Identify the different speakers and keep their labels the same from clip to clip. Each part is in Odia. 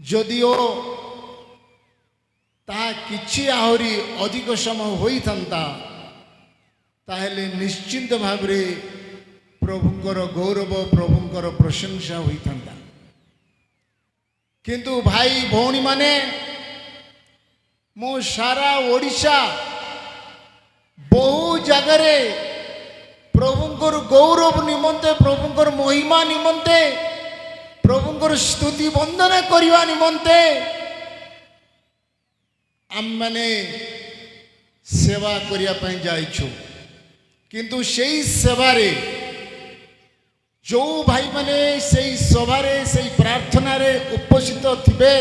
Speaker 1: ଯଦିଓ ତାହା କିଛି ଆହୁରି ଅଧିକ ସମୟ ହୋଇଥାନ୍ତା ତାହେଲେ ନିଶ୍ଚିନ୍ତ ଭାବରେ ପ୍ରଭୁଙ୍କର ଗୌରବ ପ୍ରଭୁଙ୍କର ପ୍ରଶଂସା ହୋଇଥାନ୍ତା। କିନ୍ତୁ ଭାଇ ଭଉଣୀମାନେ, ମୁଁ ସାରା ଓଡ଼ିଶା ବହୁ ଜାଗାରେ ପ୍ରଭୁଙ୍କର ଗୌରବ ନିମନ୍ତେ, ପ୍ରଭୁଙ୍କର ମହିମା ନିମନ୍ତେ, ପ୍ରଭୁଙ୍କର ସ୍ତୁତି ବନ୍ଦନା କରିବା ନିମନ୍ତେ ଆମମାନେ ସେବା କରିବା ପାଇଁ ଯାଇଛୁ। କିନ୍ତୁ ସେହି ସେବାରେ ଯେଉଁ ଭାଇମାନେ ସେହି ସଭାରେ ସେହି ପ୍ରାର୍ଥନାରେ ଉପସ୍ଥିତ ଥିବେ,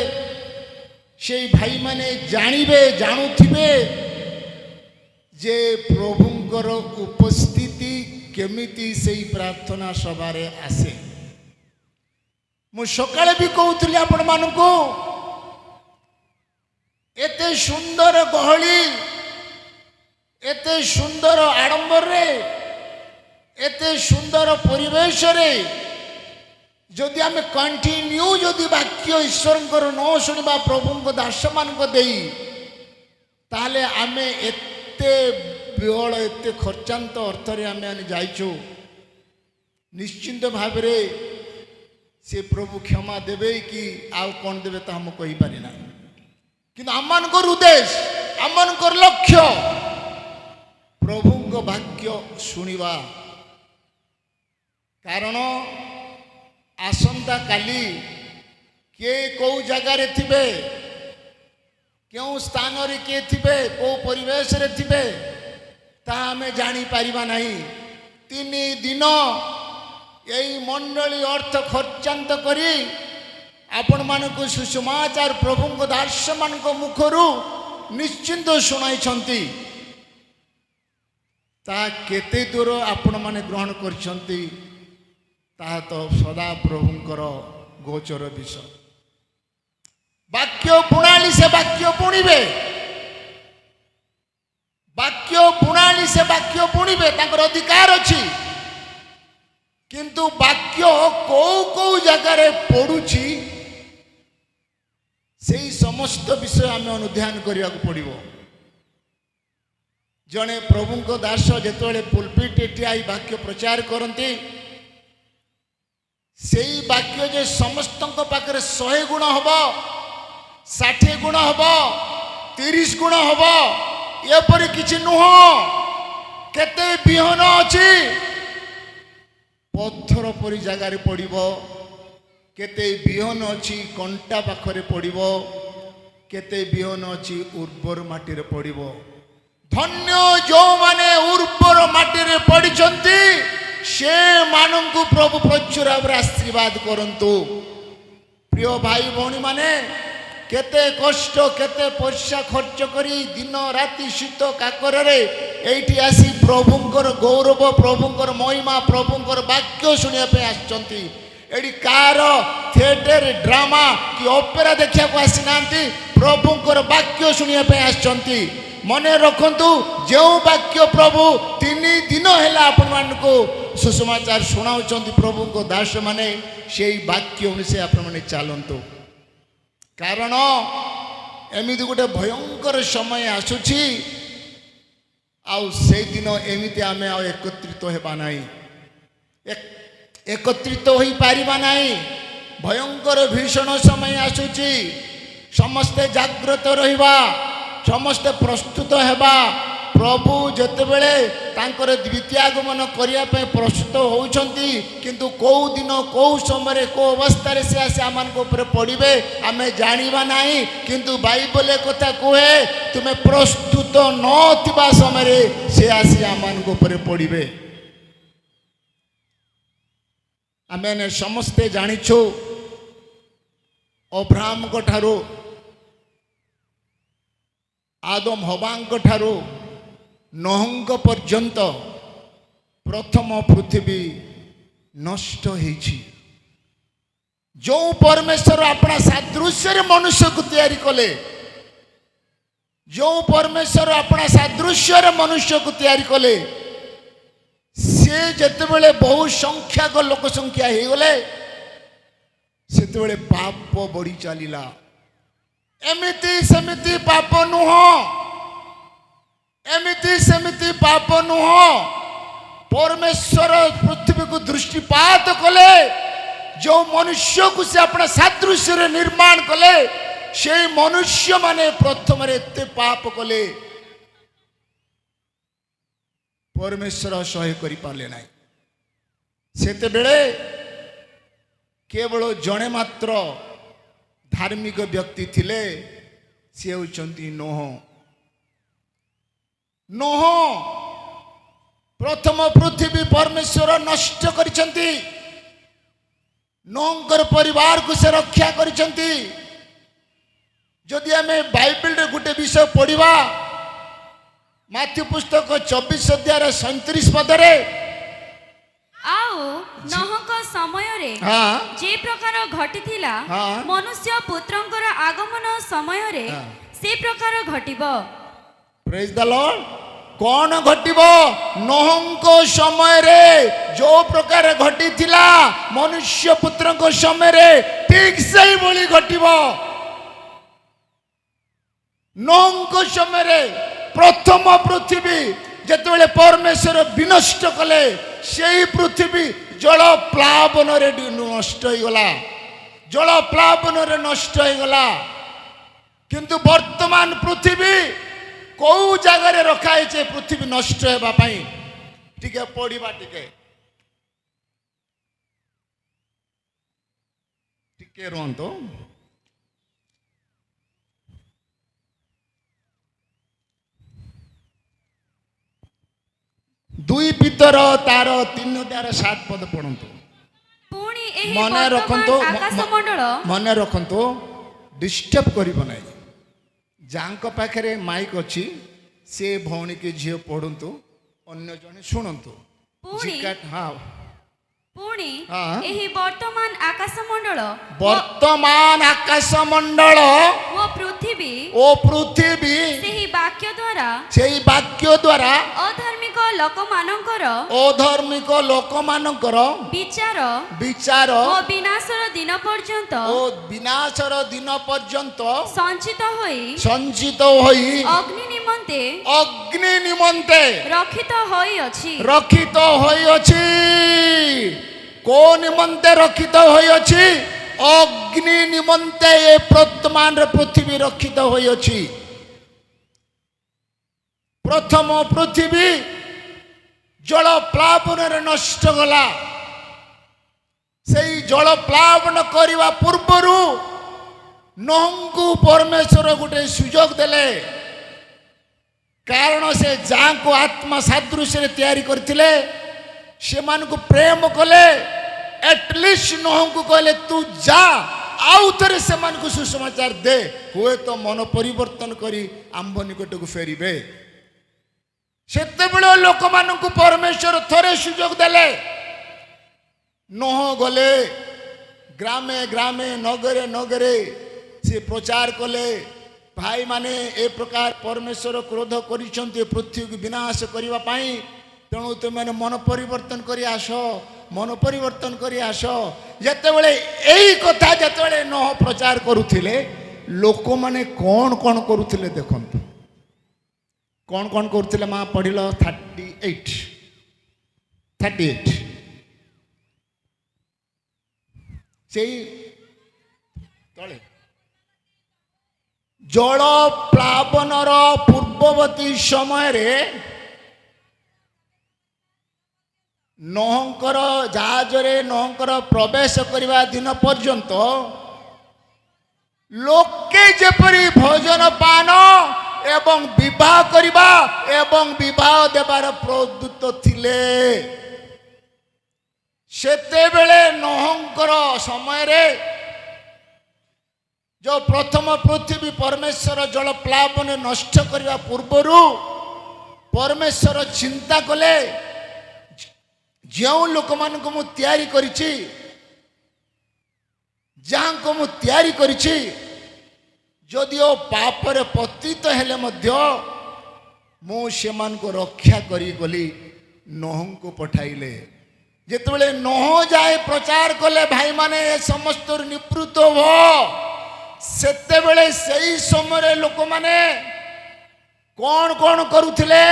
Speaker 1: ସେହି ଭାଇମାନେ ଜାଣିବେ, ଜାଣୁଥିବେ ଯେ ପ୍ରଭୁଙ୍କର ଉପସ୍ଥିତି କେମିତି ସେହି ପ୍ରାର୍ଥନା ସଭାରେ ଆସେ। ମୁଁ ସକାଳେ ବି କହୁଥିଲି ଆପଣମାନଙ୍କୁ, ଏତେ ସୁନ୍ଦର ଗହଳି, ଏତେ ସୁନ୍ଦର ଆଡ଼ମ୍ବରରେ, ଏତେ ସୁନ୍ଦର ପରିବେଶରେ ଯଦି ଆମେ କଣ୍ଟିନ୍ୟୁ ଯଦି ବାକ୍ୟ ଈଶ୍ୱରଙ୍କର ନ ଶୁଣିବା ପ୍ରଭୁଙ୍କ ଦାସମାନଙ୍କ ଦେଇ, ତାହେଲେ ଆମେ ଏତେ ବିହଳ, ଏତେ ଖର୍ଚ୍ଚାନ୍ତ ଅର୍ଥରେ ଆମେ ଯାଇଛୁ। ନିଶ୍ଚିନ୍ତ ଭାବରେ ସେ ପ୍ରଭୁ କ୍ଷମା ଦେବେ କି ଆଉ କ'ଣ ଦେବେ ତାହା ମୁଁ କହିପାରି ନାହିଁ। କିନ୍ତୁ ଆମମାନଙ୍କର ଉଦ୍ଦେଶ୍ୟ, ଆମମାନଙ୍କର ଲକ୍ଷ୍ୟ ପ୍ରଭୁଙ୍କ ବାକ୍ୟ ଶୁଣିବା। କାରଣ ଆସନ୍ତା କାଲି କିଏ କେଉଁ ଜାଗାରେ ଥିବେ, କେଉଁ ସ୍ଥାନରେ କିଏ ଥିବେ, କେଉଁ ପରିବେଶରେ ଥିବେ ତାହା ଆମେ ଜାଣିପାରିବା ନାହିଁ। 3 ଦିନ ଏହି ମଣ୍ଡଳୀ ଅର୍ଥ ଖର୍ଚ୍ଚାନ୍ତ କରି ଆପଣମାନଙ୍କୁ ସୁସମାଚାର ପ୍ରଭୁଙ୍କ ଦାସମାନଙ୍କ ମୁଖରୁ ନିଶ୍ଚିନ୍ତ ଶୁଣାଇଛନ୍ତି। ତାହା କେତେ ଦୂର ଆପଣମାନେ ଗ୍ରହଣ କରିଛନ୍ତି ତାହା ତ ସଦା ପ୍ରଭୁଙ୍କର ଗୋଚର ବିଷୟ। ବାକ୍ୟ ବୁଣାଳି ସେ ବାକ୍ୟ ବୁଣିବେ, ବାକ୍ୟ ବୁଣାଳି ସେ ବାକ୍ୟ ବୁଣିବେ, ତାଙ୍କର ଅଧିକାର ଅଛି। କିନ୍ତୁ ବାକ୍ୟ କୋଉ କୋଉ ଜାଗାରେ ପଡୁଛି ସେହି ସମସ୍ତ ବିଷୟ ଆମେ ଅନୁଧ୍ୟାନ କରିବାକୁ ପଡ଼ିବ। ଜଣେ ପ୍ରଭୁଙ୍କ ଦାସ ଯେତେବେଳେ ପୁଲପିଟରେ ଠିଆ ହୋଇ ବାକ୍ୟ ପ୍ରଚାର କରନ୍ତି, ସେହି ବାକ୍ୟ ଯେ ସମସ୍ତଙ୍କ ପାଖରେ 100 ଗୁଣ ହେବ, 60 ଗୁଣ ହେବ, 30 ଗୁଣ ହେବ, ଏପରି କିଛି ନୁହଁ। କେତେ ବିହନ ଅଛି ପଥର ପରି ଜାଗାରେ ପଡ଼ିବ, କେତେ ବିହନ ଅଛି କଣ୍ଟା ପାଖରେ ପଡ଼ିବ, କେତେ ବିହନ ଅଛି ଉର୍ବର ମାଟିରେ ପଡ଼ିବ। ଧନ୍ୟ ଯେଉଁମାନେ ଉର୍ବର ମାଟିରେ ପଡ଼ିଛନ୍ତି ସେମାନଙ୍କୁ ପ୍ରଭୁ ପ୍ରଚୁର ଭାବରେ ଆଶୀର୍ବାଦ କରନ୍ତୁ। ପ୍ରିୟ ଭାଇ ଭଉଣୀମାନେ, କେତେ କଷ୍ଟ, କେତେ ପଇସା ଖର୍ଚ୍ଚ କରି ଦିନ ରାତି ଶୀତ କାକରରେ ଏଇଠି ଆସି ପ୍ରଭୁଙ୍କର ଗୌରବ, ପ୍ରଭୁଙ୍କର ମହିମା, ପ୍ରଭୁଙ୍କର ବାକ୍ୟ ଶୁଣିବା ପାଇଁ ଆସିଛନ୍ତି। ଏଠି କାହାର ଥିଏଟର, ଡ୍ରାମା କି ଅପେରା ଦେଖିବାକୁ ଆସିନାହାନ୍ତି, ପ୍ରଭୁଙ୍କର ବାକ୍ୟ ଶୁଣିବା ପାଇଁ ଆସିଛନ୍ତି। ମନେ ରଖନ୍ତୁ, ଯେଉଁ ବାକ୍ୟ ପ୍ରଭୁ 3 ଦିନ ହେଲା ଆପଣମାନଙ୍କୁ ସୁସମାଚାର ଶୁଣାଉଛନ୍ତି ପ୍ରଭୁଙ୍କ ଦାସମାନେ, ସେହି ବାକ୍ୟ ଅନୁସାରେ ଆପଣମାନେ ଚାଲନ୍ତୁ। କାରଣ ଏମିତି ଗୋଟେ ଭୟଙ୍କର ସମୟ ଆସୁଛି, ଆଉ ସେଇଦିନ ଏମିତି ଆମେ ଆଉ ଏକତ୍ରିତ ହେବା ନାହିଁ, ଏକତ୍ରିତ ହୋଇପାରିବା ନାହିଁ। ଭୟଙ୍କର ଭୀଷଣ ସମୟ ଆସୁଛି। ସମସ୍ତେ ଜାଗ୍ରତ ରହିବା, ସମସ୍ତେ ପ୍ରସ୍ତୁତ ହେବା। ପ୍ରଭୁ ଯେତେବେଳେ ତାଙ୍କର ଦ୍ୱିତୀୟ ଆଗମନ କରିବା ପାଇଁ ପ୍ରସ୍ତୁତ ହେଉଛନ୍ତି, କିନ୍ତୁ କେଉଁ ଦିନ କେଉଁ ସମୟରେ କେଉଁ ଅବସ୍ଥାରେ ସେ ଆସି ଆମମାନଙ୍କ ଉପରେ ପଡ଼ିବେ ଆମେ ଜାଣିବା ନାହିଁ। କିନ୍ତୁ ବାଇବଲ କଥା କୁହେ, ତୁମେ ପ୍ରସ୍ତୁତ ନଥିବା ସମୟରେ ସେ ଆସି ଆମମାନଙ୍କ ଉପରେ ପଡ଼ିବେ। ଆମେ ସମସ୍ତେ ଜାଣିଛୁ, ଅବ୍ରାହମଙ୍କ ଠାରୁ ଆଦମ ହବାଙ୍କ ଠାରୁ ନୋହଙ୍କ ପର୍ଯ୍ୟନ୍ତ ପ୍ରଥମ ପୃଥିବୀ ନଷ୍ଟ ହେଇଛି। ଯେଉଁ ପରମେଶ୍ୱର ଆପଣା ସାଦୃଶ୍ୟରେ ମନୁଷ୍ୟକୁ ତିଆରି କଲେ, ଯେଉଁ ପରମେଶ୍ୱର ଆପଣା ସାଦୃଶ୍ୟରେ ମନୁଷ୍ୟକୁ ତିଆରି କଲେ, ସେ ଯେତେବେଳେ ବହୁ ସଂଖ୍ୟକ ଲୋକ ସଂଖ୍ୟା ହେଇଗଲେ, ସେତେବେଳେ ପାପ ବଢି ଚାଲିଲା। ଏମିତି ସେମିତି ପାପ ନୁହଁ, ଏମିତି ସେମିତି ପାପ ନୁହଁ। ପରମେଶ୍ୱର ପୃଥିବୀକୁ ଦୃଷ୍ଟିପାତ କଲେ, ଯେଉଁ ମନୁଷ୍ୟକୁ ସେ ଆପଣ ସାଦୃଶ୍ୟରେ ନିର୍ମାଣ କଲେ, সেই ମନୁଷ୍ୟ ମାନେ ପ୍ରଥମରେ ଏତେ ପାପ କଲେ ପରମେଶ୍ୱର ସହ୍ୟ କରିପାରିଲେ ନାହିଁ। ସେତେବେଳେ କେବଳ ଜଣେ ମାତ୍ର ଧାର୍ମିକ ବ୍ୟକ୍ତି ଥିଲେ, ସେ ହେଉଛନ୍ତି ନୋହ। ନୋହ ପ୍ରଥମ ପୃଥିବୀ ପରମେଶ୍ୱର ନଷ୍ଟ କରିଛନ୍ତି। ନୋହଙ୍କର ପରିବାରକୁ ସେ ରକ୍ଷା କରିଛନ୍ତି। ଯଦି ଆମେ ବାଇବେଲରେ ଗୋଟେ ବିଷୟ ପଢିବା, ମାଥ୍ୟୁ ପୁସ୍ତକ 24 ଅଧ୍ୟାୟର 37 ପଦରେ,
Speaker 2: ଆଉ ନୋହଙ୍କ ସମୟରେ ଯେ ପ୍ରକାର ଘଟିଥିଲା, ମନୁଷ୍ୟ ପୁତ୍ରଙ୍କର ଆଗମନ ସମୟରେ ସେ ପ୍ରକାର ଘଟିବ।
Speaker 1: ପ୍ରେଜ୍ ଦ ଲର୍ଡ। କଣ ଘଟିବ? ନୋହଙ୍କ ସମୟରେ ଯୋଉ ପ୍ରକାର ଘଟିଥିଲା ମନୁଷ୍ୟ ପୁତ୍ରଙ୍କ ସମୟରେ ଠିକ ସେଇଭଳି ଘଟିବ। ନୋହଙ୍କ ସମୟରେ ପ୍ରଥମ ପୃଥିବୀ ଯେତେବେଳେ ପରମେଶ୍ୱର ବିନଷ୍ଟ କଲେ, ସେହି ପୃଥିବୀ ଜଳ ପ୍ଲାବନରେ ନଷ୍ଟ ହେଇଗଲା, ଜଳ ପ୍ଲାବନରେ ନଷ୍ଟ ହେଇଗଲା। କିନ୍ତୁ ବର୍ତ୍ତମାନ ପୃଥିବୀ କୋଉ ଜାଗାରେ ରଖା ହେଇଛି ପୃଥିବୀ ନଷ୍ଟ ହେବା ପାଇଁ? ଟିକେ ପଢିବା, ଟିକେ ରୁହନ୍ତୁ। ଦୁଇ ପିତର ତାର 3 ଅଧ୍ୟାୟର 7 ପଦ ପଢନ୍ତୁ।
Speaker 2: ପୁଣି ଏହି
Speaker 1: ମନେ ରଖନ୍ତୁ,
Speaker 2: ଆକାଶମଣ୍ଡଳ
Speaker 1: ମନେ ରଖନ୍ତୁ, ଡିଷ୍ଟର୍ବ କରିବ ନାହିଁ। ଯାଙ୍କ ପାଖରେ ମାଇକ୍ ଅଛି ସେ ଭଉଣୀ କି ଝିଅ ପଢନ୍ତୁ, ଅନ୍ୟ ଜଣେ ଶୁଣନ୍ତୁ।
Speaker 2: ପୁଣି ଏହି ବର୍ତ୍ତମାନ ଆକାଶମଣ୍ଡଳ ଓ ପୃଥିବୀ ସେହି ବାକ୍ୟ ଦ୍ୱାରା ଅଧାର୍ମିକ ଲୋକମାନଙ୍କର ବିଚାର ଓ ବିନାଶର ଦିନ ପର୍ଯ୍ୟନ୍ତ ସଞ୍ଚିତ ହୋଇ ଅଗ୍ନି ନିମନ୍ତେ ରଖିତ ହୋଇଅଛି। କୋ ନିମନ୍ତେ ରଖିତ ହୋଇଅଛି? ଅଗ୍ନି ନିମନ୍ତେ ଏ ବର୍ତ୍ତମାନ ପୃଥିବୀ ରଖିତ ହୋଇଅଛି। ପ୍ରଥମ ପୃଥିବୀ ଜଳ ପ୍ଲାବନରେ ନଷ୍ଟ ଗଲା। ସେଇ ଜଳ ପ୍ଲାବନ କରିବା ପୂର୍ବରୁ ନୋହଙ୍କୁ ପରମେଶ୍ୱର ଗୋଟେ ସୁଯୋଗ ଦେଲେ, କାରଣ ସେ ଯାହାଙ୍କୁ ଆତ୍ମା ସାଦୃଶ୍ୟରେ ତିଆରି କରିଥିଲେ ସେମାନଙ୍କୁ ପ୍ରେମ କଲେ। ଏଟଲିଷ୍ଟ ନୋହଙ୍କୁ କହିଲେ ତୁ ଯା, ଆଉ ଥରେ ସେମାନଙ୍କୁ ସୁସମାଚାର ଦେ, ହୁଏତ ମନ ପରିବର୍ତ୍ତନ କରି ଆମ୍ଭ ନିକଟକୁ ଫେରିବେ। ସେତେବେଳେ ଲୋକମାନଙ୍କୁ ପରମେଶ୍ୱର ଥରେ ସୁଯୋଗ ଦେଲେ। ନୋହ ଗଲେ ଗ୍ରାମେ ଗ୍ରାମେ, ନଗରେ ନଗରେ ସେ ପ୍ରଚାର କଲେ, ଭାଇମାନେ ଏ ପ୍ରକାର ପରମେଶ୍ୱର କ୍ରୋଧ କରିଛନ୍ତି ପୃଥିବୀକୁ ବିନାଶ କରିବା ପାଇଁ, ତେଣୁ ତୁମେମାନେ ମନ ପରିବର୍ତ୍ତନ କରି ଆସ, ମନ ପରିବର୍ତ୍ତନ କରି ଆସ। ଯେତେବେଳେ ଏଇ କଥା ଯେତେବେଳେ ନୋହ ପ୍ରଚାର କରୁଥିଲେ, ଲୋକମାନେ କ'ଣ କ'ଣ କରୁଥିଲେ ଦେଖନ୍ତୁ। କ'ଣ କ'ଣ କରୁଥିଲେ? ମା ପଢିଲ 38 ସେଇ ତଳେ। ଜଳ ପ୍ଲାବନର ପୂର୍ବବର୍ତ୍ତୀ ସମୟରେ ନୋହଙ୍କର ଜାହାଜରେ ନୋହଙ୍କର ପ୍ରବେଶ କରିବା ଦିନ ପର୍ଯ୍ୟନ୍ତ ଲୋକେ ଯେପରି ଭୋଜନ ପାନ ଏବଂ ବିବାହ କରିବା ଏବଂ ବିବାହ ଦେବାର ପ୍ରବୃତ୍ତ ଥିଲେ, ସେତେବେଳେ ନୋହଙ୍କର ସମୟରେ जो प्रथम पृथ्वी परमेश्वर जल प्लावन नष्ट करने पूर्वर परमेश्वर चिंता कले जो लोक मान को मु तैयारी करिछि जहां को मु तैयारी करिछि जदिओ पापर पतित हेले मध्य मु सेमान को रक्षा करी गली नोह को पठाइले ଯେତେବେଳେ ନହ ଯାଏ ପ୍ରଚାର କଲେ ଭାଇମାନେ ଏ ସମସ୍ତ ନିବୃତ୍ତ ହବ, ସେତେବେଳେ ସେଇ ସମୟରେ ଲୋକମାନେ କଣ କଣ କରୁଥିଲେ?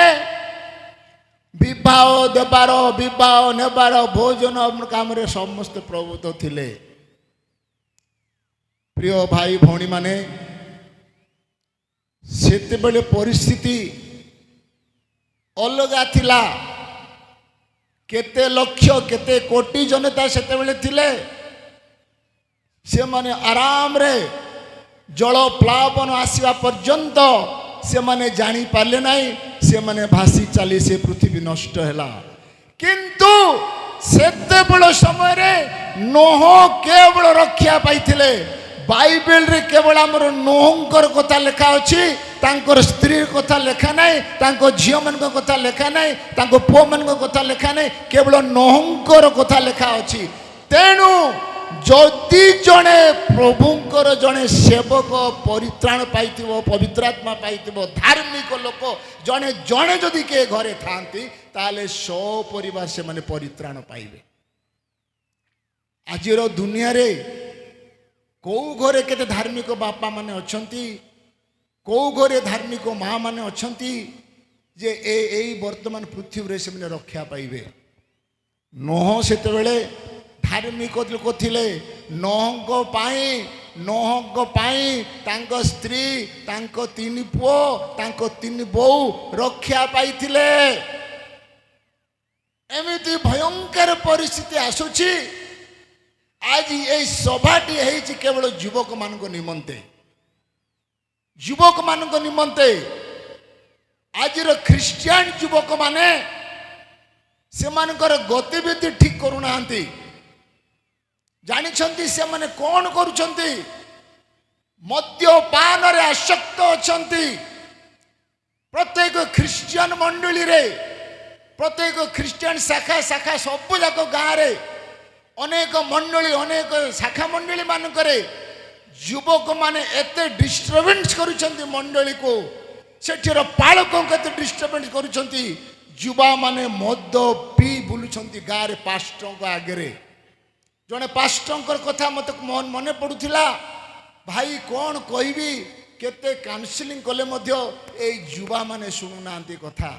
Speaker 2: ବିବାହ ଦେବାର, ବିବାହ ନେବାର, ଭୋଜନ କାମରେ ସମସ୍ତେ ପ୍ରବୃତ୍ତ ଥିଲେ। ପ୍ରିୟ ଭାଇ ଭଉଣୀମାନେ, ସେତେବେଳେ ପରିସ୍ଥିତି ଅଲଗା ଥିଲା। କେତେ ଲକ୍ଷ କେତେ କୋଟି ଜନତା ସେତେବେଳେ ଥିଲେ। ସେମାନେ ଆରାମରେ ଜଳ ପ୍ଲାବନ ଆସିବା ପର୍ଯ୍ୟନ୍ତ ସେମାନେ ଜାଣିପାରିଲେ ନାହିଁ, ସେମାନେ ଭାସି ଚାଲି ସେ ପୃଥିବୀ ନଷ୍ଟ ହେଲା। କିନ୍ତୁ ସେତେବେଳ ସମୟରେ ନୋହ କେବଳ ରକ୍ଷା ପାଇଥିଲେ। ବାଇବେଲରେ କେବଳ ଆମର ନୋହଙ୍କର କଥା ଲେଖା ଅଛି, ତାଙ୍କର ସ୍ତ୍ରୀ କଥା ଲେଖା ନାହିଁ, ତାଙ୍କ ଝିଅମାନଙ୍କ କଥା ଲେଖା ନାହିଁ, ତାଙ୍କ ପୁଅମାନଙ୍କ କଥା ଲେଖା ନାହିଁ, କେବଳ ନୋହଙ୍କର କଥା ଲେଖା ଅଛି। ତେଣୁ ଯଦି ଜଣେ ପ୍ରଭୁଙ୍କର ଜଣେ ସେବକ ପରିତ୍ରାଣ ପାଇଥିବ, ପବିତ୍ରାତ୍ମା ପାଇଥିବ, ଧାର୍ମିକ ଲୋକ ଜଣେ ଜଣେ ଯଦି କିଏ ଘରେ ଥାଆନ୍ତି, ତାହେଲେ ସପରିବାର ସେମାନେ ପରିତ୍ରାଣ ପାଇବେ। ଆଜିର ଦୁନିଆରେ କୋଉ ଘରେ କେତେ ଧାର୍ମିକ ବାପା ମାନେ ଅଛନ୍ତି, କୋଉ ଘରେ ଧାର୍ମିକ ମା ମାନେ ଅଛନ୍ତି ଯେ ଏଇ ବର୍ତ୍ତମାନ ପୃଥିବୀରେ ସେମାନେ ରକ୍ଷା ପାଇବେ? ନୋହ ସେତେବେଳେ ଧାର୍ମିକ ଲୋକ ଥିଲେ। ନୋହଙ୍କ ପାଇଁ ତାଙ୍କ ସ୍ତ୍ରୀ, ତାଙ୍କ 3 ପୁଅ, ତାଙ୍କ 3 ବୋଉ ରକ୍ଷା ପାଇଥିଲେ। ଏମିତି ଭୟଙ୍କର ପରିସ୍ଥିତି ଆସୁଛି। ଆଜି ଏଇ ସଭାଟି ହେଇଛି କେବଳ ଯୁବକ ମାନଙ୍କ ନିମନ୍ତେ, ଯୁବକ ମାନଙ୍କ ନିମନ୍ତେ। ଆଜିର ଖ୍ରୀଷ୍ଟିଆନ ଯୁବକ ମାନେ ସେମାନଙ୍କର ଗତିବିଧି ଠିକ କରୁନାହାନ୍ତି। ଜାଣିଛନ୍ତି ସେମାନେ କଣ କରୁଛନ୍ତି? ମଦ୍ୟପାନରେ ଆସକ୍ତ ଅଛନ୍ତି। ପ୍ରତ୍ୟେକ ଖ୍ରୀଷ୍ଟିଆନ ମଣ୍ଡଳୀରେ, ପ୍ରତ୍ୟେକ ଖ୍ରୀଷ୍ଟିଆନ ଶାଖା ସବୁ ଯାକ ଗାଁରେ ଅନେକ ମଣ୍ଡଳୀ, ଅନେକ ଶାଖା ମଣ୍ଡଳୀ ମାନଙ୍କରେ ଯୁବକ ମାନେ ଏତେ ଡିଷ୍ଟର୍ବାନ୍ସ କରୁଛନ୍ତି ମଣ୍ଡଳୀକୁ। ସେଠିର ପାଳକଙ୍କୁ ଏତେ ଡିଷ୍ଟର୍ବାନ୍ସ କରୁଛନ୍ତି। ଯୁବା ମାନେ ମଦ ପିଇ ବୁଲୁଛନ୍ତି ଗାଁରେ ପାଷ୍ଟରଙ୍କ ଆଗରେ। ଜଣେ ପାଷ୍ଟରଙ୍କର କଥା ମୋତେ ମନେ ପଡୁଥିଲା। ଭାଇ କଣ କହିବି, କେତେ କାଉନସିଲିଂ କଲେ ମଧ୍ୟ ଏଇ ଯୁବା ମାନେ ଶୁଣୁନାହାନ୍ତି କଥା।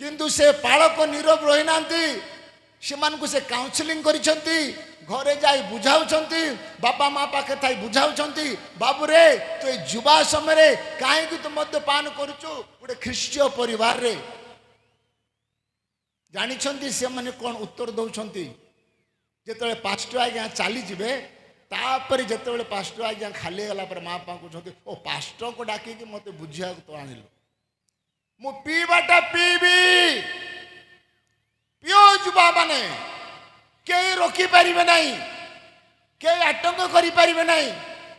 Speaker 2: କିନ୍ତୁ ସେ ପାଳକ ନୀରବ ରହିନାହାନ୍ତି। ସେମାନଙ୍କୁ ସେ କାଉନସିଲିଂ କରିଛନ୍ତି, ଘରେ ଯାଇ ବୁଝାଉଛନ୍ତି, ବାପା ମା ପାଖେ ଥାଇ ବୁଝାଉଛନ୍ତି, ବାବୁରେ ତୁ ଏଇ ଯୁବା ସମୟରେ କାହିଁକି ତୁ ମଦ୍ୟପାନ କରୁଛୁ ଗୋଟେ ଖ୍ରୀଷ୍ଟୀୟ ପରିବାରରେ? ଜାଣିଛନ୍ତି ସେମାନେ କଣ ଉତ୍ତର ଦଉଛନ୍ତି? ଯେତେବେଳେ ପାଷ୍ଟର ଆଜ୍ଞା ଚାଲିଯିବେ, ତାପରେ ଯେତେବେଳେ ପାଷ୍ଟର ଆଜ୍ଞା ଖାଲି ହେଇଗଲା ପରେ ମା ବାପା କହୁଛନ୍ତି, ଓ ପାଷ୍ଟରଙ୍କୁ ଡାକିକି ମୋତେ ବୁଝିବାକୁ ତ ଆଣିଲୁ। ମୁଁ ପିଇବାଟା ପିଇବି। ପିଓ ଯୁବା ମାନେ କେହି ରୋକିପାରିବେ ନାହିଁ, କେହି ଆଟଙ୍କ କରିପାରିବେ ନାହିଁ,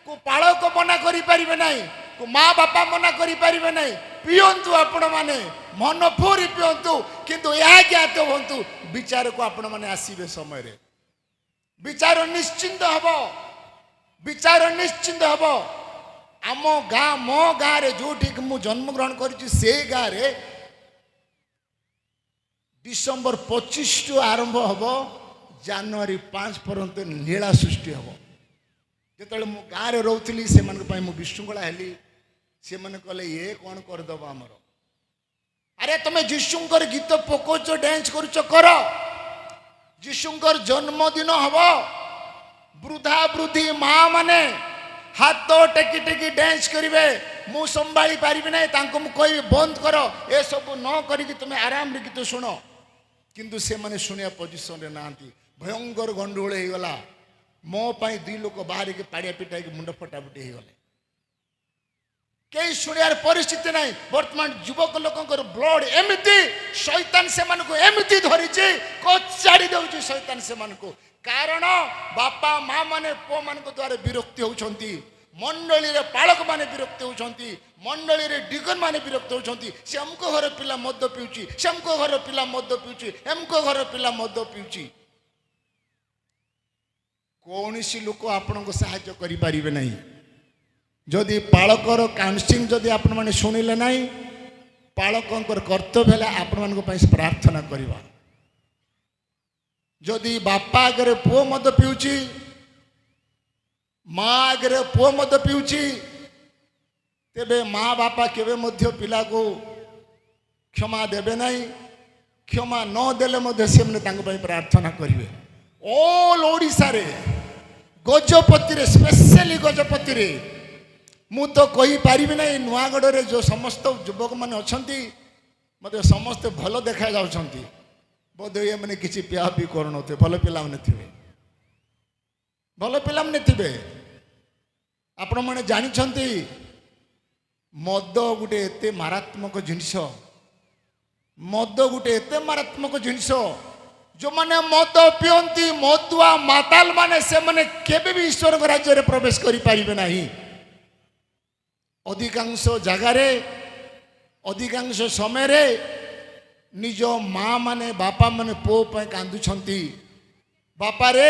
Speaker 2: କୋ ପାଳକ ମନା କରିପାରିବେ ନାହିଁ, କୋ ମା ବାପା ମନା କରିପାରିବେ ନାହିଁ। ପିଅନ୍ତୁ ଆପଣ ମାନେ, ମନ ଫୁରି ପିଅନ୍ତୁ, କିନ୍ତୁ ଏହା ଜ୍ଞାତ ହୁଅନ୍ତୁ ବିଚାରକୁ ଆପଣ ମାନେ ଆସିବେ ସମୟରେ। ବିଚାର ନିଶ୍ଚିନ୍ତ ହବ, ବିଚାର ନିଶ୍ଚିନ୍ତ ହବ। ଆମ ଗାଁ, ମୋ ଗାଁରେ ଯୋଉଠି ମୁଁ ଜନ୍ମଗ୍ରହଣ କରିଛି, ସେଇ ଗାଁରେ ଡିସେମ୍ବର 25 ଆରମ୍ଭ ହବ, ଜାନୁଆରୀ 5 ପର୍ଯ୍ୟନ୍ତ ନୀଳା ସୃଷ୍ଟି ହବ। ଯେତେବେଳେ ମୁଁ ଗାଁରେ ରହୁଥିଲି, ସେମାନଙ୍କ ପାଇଁ ମୁଁ ବିଶୃଙ୍ଖଳା ହେଲି। ସେମାନେ କହିଲେ ଇଏ କଣ କରିଦେବ ଆମର? ଆରେ ତମେ ଯୀଶୁଙ୍କର ଗୀତ ପକଉଛ, ଡ୍ୟାନ୍ସ କରୁଛ, କର। ଯୀଶୁଙ୍କର ଜନ୍ମଦିନ ହବ, ବୃଦ୍ଧା ବୃଦ୍ଧି ମା ମାନେ ହାତ ଟେକି ଟେକି ଡ୍ୟାନ୍ସ କରିବେ। ମୁଁ ସମ୍ଭାଳି ପାରିବି ନାହିଁ, ତାଙ୍କୁ ମୁଁ କହିବି ବନ୍ଦ କର, ଏସବୁ ନ କରିକି ତୁମେ ଆରାମରେ ଗୀତ ଶୁଣ। କିନ୍ତୁ ସେମାନେ ଶୁଣିବା ପୋଜିସନରେ ନାହାନ୍ତି। ଭୟଙ୍କର ଗଣ୍ଡଗୋଳ ହେଇଗଲା। ମୋ ପାଇଁ 2 ଲୋକ ବାହାରିକି ପାଡ଼ିଆ ପିଟାଇକି ମୁଣ୍ଡ ଫଟାଫଟି ହେଇଗଲେ। କେହି ଶୁଣିବାର ପରିସ୍ଥିତି ନାହିଁ। ବର୍ତ୍ତମାନ ଯୁବକ ଲୋକଙ୍କର ବ୍ଲଡ ଏମିତି, ଶୈତାନ ସେମାନଙ୍କୁ ଏମିତି ଧରିଛି, କଚାଡ଼ି ଦେଉଛି ଶୈତାନ ସେମାନଙ୍କୁ। କାରଣ ବାପା ମା ମାନେ ପୁଅ ମାନଙ୍କ ଦ୍ୱାରା ବିରକ୍ତି ହେଉଛନ୍ତି, ମଣ୍ଡଳୀରେ ପାଳକ ମାନେ ବିରକ୍ତି ହେଉଛନ୍ତି, ମଣ୍ଡଳୀରେ ଡିଗନ ମାନେ ବିରକ୍ତ ହେଉଛନ୍ତି। ସେ ଅମୁକ ଘର ପିଲା ମଦ ପିଉଛି, ସେ ଅମୁକ ଘର ପିଲା ମଦ ପିଉଛି, ଏମୁକ ଘର ପିଲା ମଦ ପିଉଛି। କୌଣସି ଲୋକ ଆପଣଙ୍କୁ ସାହାଯ୍ୟ କରିପାରିବେ ନାହିଁ। ଯଦି ପାଳକର କାଉନସିଲିଂ ଯଦି ଆପଣମାନେ ଶୁଣିଲେ ନାହିଁ, ପାଳକଙ୍କର କର୍ତ୍ତବ୍ୟ ହେଲା ଆପଣମାନଙ୍କ ପାଇଁ ପ୍ରାର୍ଥନା କରିବା। ଯଦି ବାପା ଆଗରେ ପୁଅ ମଦ ପିଉଛି, ମା ଆଗରେ ପୁଅ ମଦ ପିଉଛି, ତେବେ ମା ବାପା କେବେ ମଧ୍ୟ ପିଲାକୁ କ୍ଷମା ଦେବେ ନାହିଁ। କ୍ଷମା ନ ଦେଲେ ମଧ୍ୟ ସେମାନେ ତାଙ୍କ ପାଇଁ ପ୍ରାର୍ଥନା କରିବେ। ଅଲ୍ ଓଡ଼ିଶାରେ ଗଜପତିରେ, ସ୍ପେଶାଲି ଗଜପତିରେ, ମୁଁ ତ କହିପାରିବି ନାହିଁ, ନୂଆଗଡ଼ରେ ଯେଉଁ ସମସ୍ତ ଯୁବକମାନେ ଅଛନ୍ତି ମୋତେ ସମସ୍ତେ ଭଲ ଦେଖାଯାଉଛନ୍ତି। ବୋଧେ ଏମାନେ କିଛି ପିଆପିଇ କରୁନଥିବେ, ଭଲ ପିଲାମାନେ ଥିବେ, ଭଲ ପିଲାମାନେ ଥିବେ। ଆପଣମାନେ ଜାଣିଛନ୍ତି ମଦ ଗୋଟେ ଏତେ ମାରାତ୍ମକ ଜିନିଷ, ମଦ ଗୋଟେ ଏତେ ମାରାତ୍ମକ ଜିନିଷ, ଯେଉଁମାନେ ମଦ ପିଅନ୍ତି, ମଦୁଆ ମାତାଲ ମାନେ, ସେମାନେ କେବେ ବି ଈଶ୍ୱରଙ୍କ ରାଜ୍ୟରେ ପ୍ରବେଶ କରିପାରିବେ ନାହିଁ। ଅଧିକାଂଶ ଜାଗାରେ, ଅଧିକାଂଶ ସମୟରେ ନିଜ ମା ମାନେ, ବାପା ମାନେ ପୁଅ ପାଇଁ କାନ୍ଦୁଛନ୍ତି। ବାପାରେ